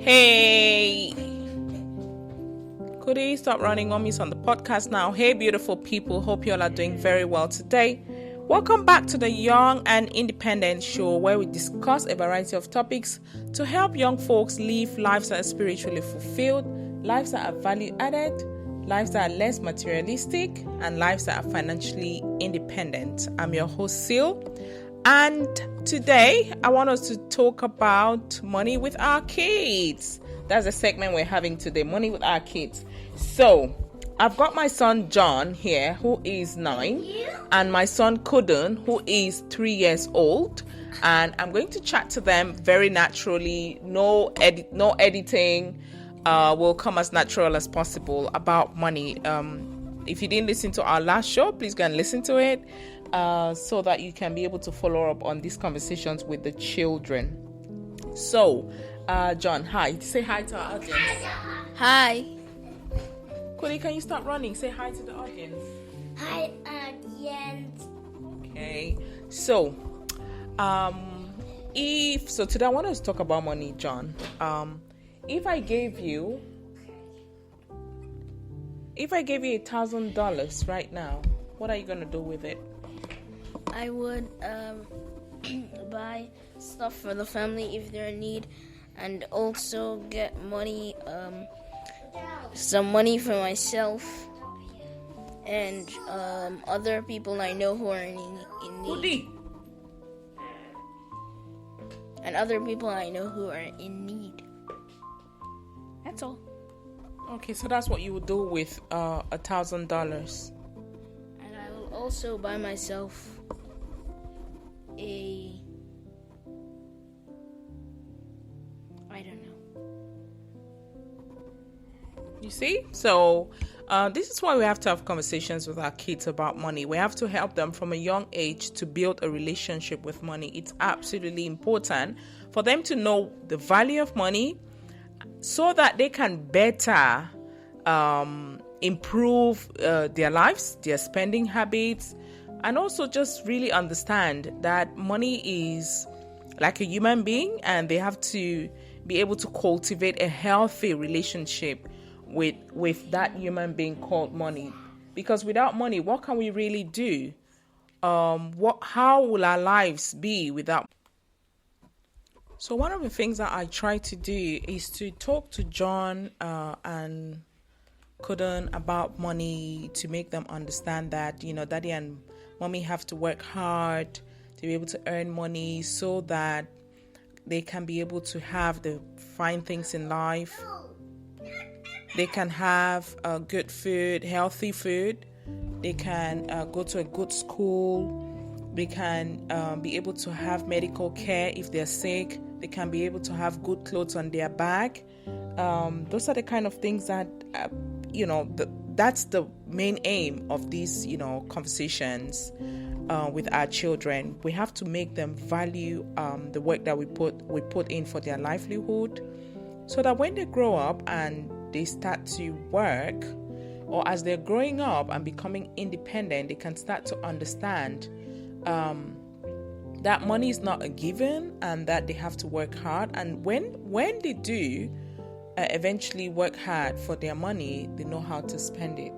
Hey, could you stop running? Mommy's on the podcast now. Hey, beautiful people. Hope you all are doing very well today. Welcome back to the Young and Independent Show, where we discuss a variety of topics to help young folks live lives that are spiritually fulfilled, lives that are value added, lives that are less materialistic, and lives that are financially independent. I'm your host, Sil. And today, I want us to talk about money with our kids. That's the segment we're having today, money with our kids. So, I've got my son John here, who is 9, and my son Kudun, who is 3 years old. And I'm going to chat to them very naturally, no editing. Will come as natural as possible about money. If you didn't listen to our last show, please go and listen to it. So that you can be able to follow up on these conversations with the children. So, John, hi. Say hi to our audience. Hi. Cody, can you stop running? Say hi to the audience. Hi, audience. Okay. So, today I want us to talk about money, John. If I gave you $1,000 right now, what are you gonna do with it? I would buy stuff for the family if they're in need, and also get money, some money for myself and other people I know who are in need. And other people I know who are in need. That's all. Okay, so that's what you would do with $1,000. And I will also buy myself I don't know. You see? So this is why we have to have conversations with our kids about money. We have to help them from a young age to build a relationship with money. It's absolutely important for them to know the value of money so that they can better improve their lives, their spending habits, and also just really understand that money is like a human being, and they have to be able to cultivate a healthy relationship with that human being called money. Because without money, what can we really do? How will our lives be without? So one of the things that I try to do is to talk to John and Kudun about money, to make them understand that, daddy and mommy have to work hard to be able to earn money so that they can be able to have the fine things in life. They can have good food, healthy food. They can go to a good school. They can be able to have medical care if they're sick. They can be able to have good clothes on their back. Those are the kind of things that, that's the main aim of these, conversations with our children. We have to make them value the work that we put in for their livelihood, so that when they grow up and they start to work, or as they're growing up and becoming independent, they can start to understand that money is not a given and that they have to work hard. And when they do eventually work hard for their money, they know how to spend it.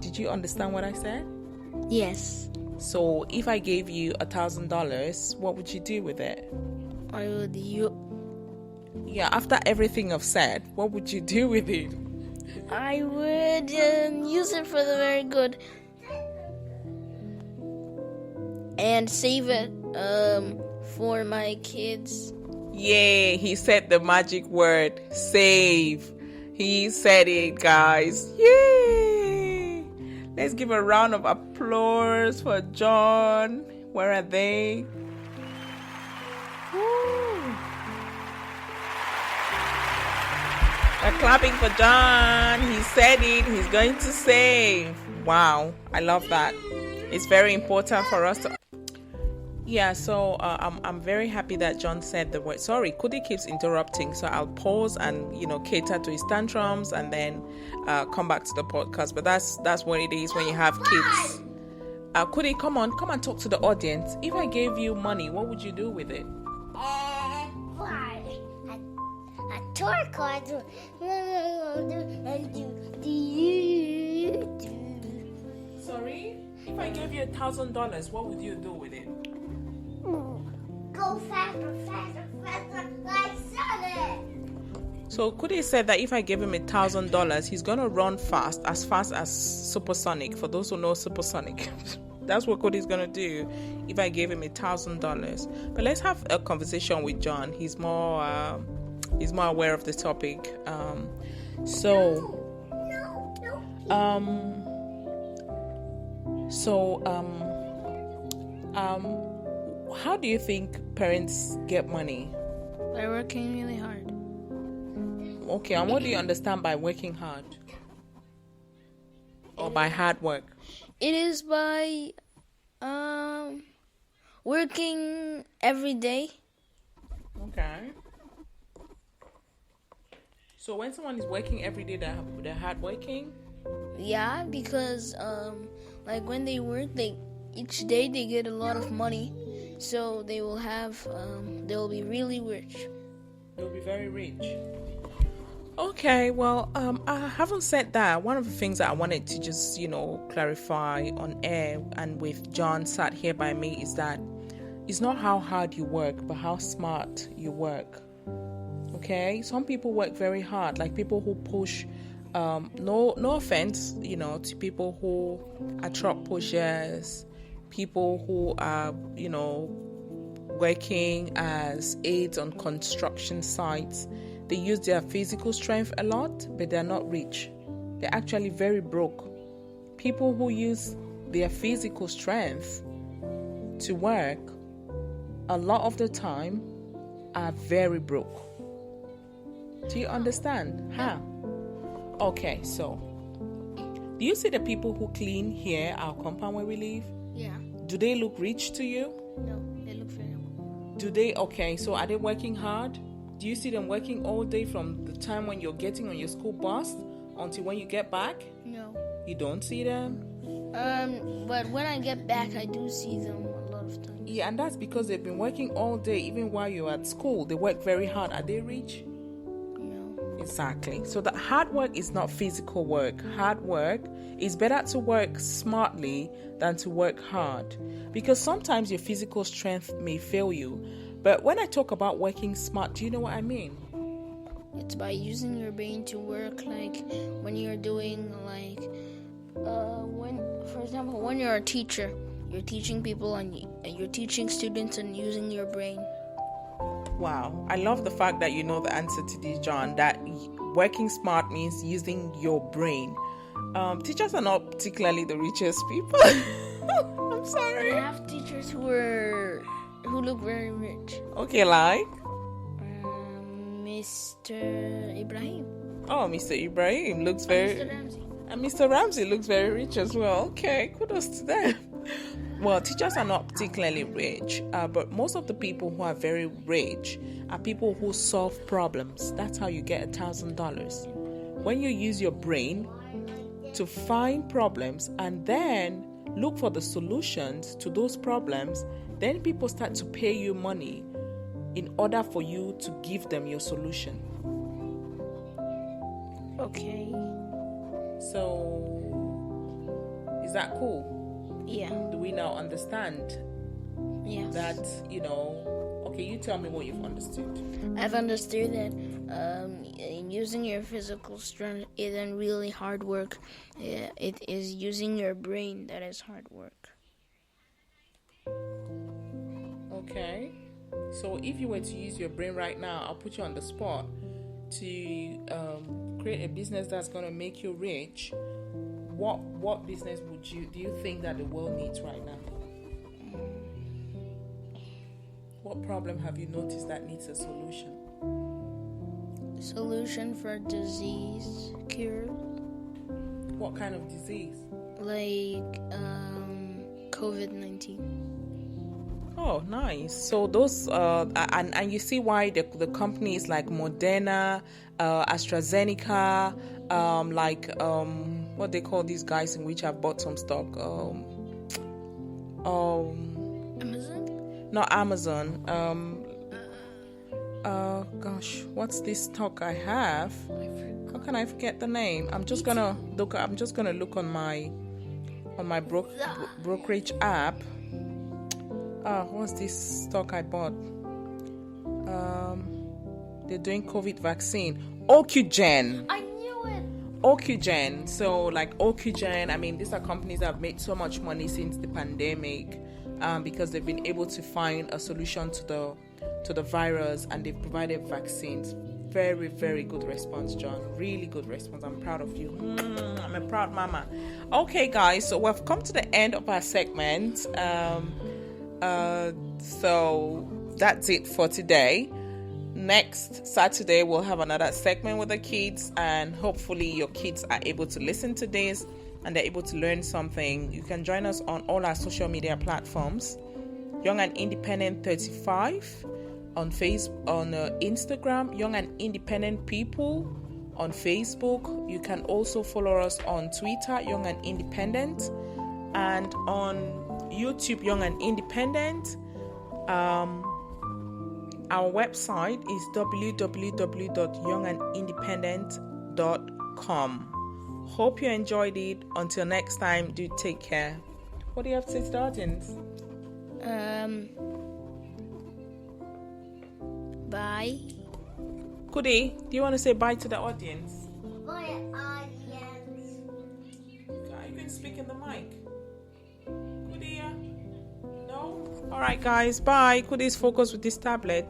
Did you understand what I said? Yes. So if I gave you $1,000, what would you do with it? I would after everything I've said, what would you do with it? I would use it for the very good and save it for my kids. Yay, he said the magic word, save. He said it, guys. Yay! Let's give a round of applause for John. Where are they? Woo. We're clapping for John. He said it. He's going to save. Wow, I love that. It's very important for us to... Yeah, so I'm very happy that John said the word. Sorry, Kudi keeps interrupting, so I'll pause and cater to his tantrums and then come back to the podcast. But that's what it is when you have kids. Kudi, come and talk to the audience. If I gave you money, what would you do with it? Buy a tour cards. Sorry? If I gave you $1,000, what would you do with it? Go faster, faster, faster, like Sonic. So Kudi said that if I give him $1,000, he's gonna run fast as Supersonic. For those who know Supersonic, that's what Kudi's gonna do if I gave him $1,000. But let's have a conversation with John. He's more aware of the topic. How do you think parents get money? By working really hard. Okay, and what do you understand by working hard? Or by hard work? It is by working every day. Okay. So when someone is working every day, they're hard working? Yeah, because like when they work, each day they get a lot of money, so they will be really rich. They'll be very rich. Okay, well, I haven't said that. One of the things that I wanted to just, clarify on air and with John sat here by me is that it's not how hard you work, but how smart you work. Okay? Some people work very hard, like people who push, no offense, to people who are truck pushers, people who are, working as aides on construction sites. They use their physical strength a lot, but they're not rich. They're actually very broke. People who use their physical strength to work a lot of the time are very broke. Do you understand? How? Okay, so do you see the people who clean here, our compound where we live? Yeah. Do they look rich to you? No, they look very well. Do they? Okay, so are they working hard? Do you see them working all day from the time when you're getting on your school bus until when you get back? No. You don't see them? But when I get back, I do see them a lot of times. Yeah, and that's because they've been working all day, even while you're at school. They work very hard. Are they rich? No. Exactly. So the hard work is not physical work. Hard work is better to work smartly than to work hard, because sometimes your physical strength may fail you. But when I talk about working smart, do you know what I mean? It's by using your brain to work, like when you're doing for example, when you're a teacher, you're teaching people and you're teaching students and using your brain. Wow, I love the fact that you know the answer to this, John, that working smart means using your brain. Teachers are not particularly the richest people. I'm sorry. I have teachers who look very rich. Okay, like? Mr. Ibrahim. Oh, Mr. Ibrahim looks very... Mr. Ramsey. And Mr. Ramsey looks very rich as well. Okay, kudos to them. Well, teachers are not particularly rich, but most of the people who are very rich are people who solve problems. That's how you get $1,000. When you use your brain to find problems and then look for the solutions to those problems, then people start to pay you money in order for you to give them your solution. Okay. So, is that cool? Yeah. Do we now understand Yes. that, okay, you tell me what you've understood. I've understood that using your physical strength isn't really hard work. It is using your brain that is hard work. Okay. So if you were to use your brain right now, I'll put you on the spot to create a business that's going to make you rich. What business do you think that the world needs right now? What problem have you noticed that needs a solution? Solution for disease cure, What kind of disease? like COVID-19. Oh, nice. So those and you see why the companies like Moderna, AstraZeneca, what they call these guys in which I've bought some stock. Amazon? Not Amazon. Gosh, what's this stock I have? How can I forget the name? I'm just gonna look on my brokerage app. What's this stock I bought? They're doing COVID vaccine. Ocugen. I knew it. Ocugen. So like Ocugen, I mean, these are companies that have made so much money since the pandemic, because they've been able to find a solution to the virus, and they've provided vaccines. Very, very good response, John. Really good response. I'm proud of you. I'm a proud mama. Okay, guys, so we've come to the end of our segment. So that's it for today. Next Saturday, we'll have another segment with the kids, and hopefully your kids are able to listen to this and they're able to learn something. You can join us on all our social media platforms. Young and Independent 35 on Instagram, Young and Independent People on Facebook. You can also follow us on Twitter, Young and Independent, and on YouTube, Young and Independent. Our website is www.youngandindependent.com. Hope you enjoyed it. Until next time, do take care. What do you have to say to the audience? Bye. Kudi, do you want to say bye to the audience? Bye, audience. You can speak in the mic. Kudi, no? Alright guys, bye. Kudi's focused with this tablet.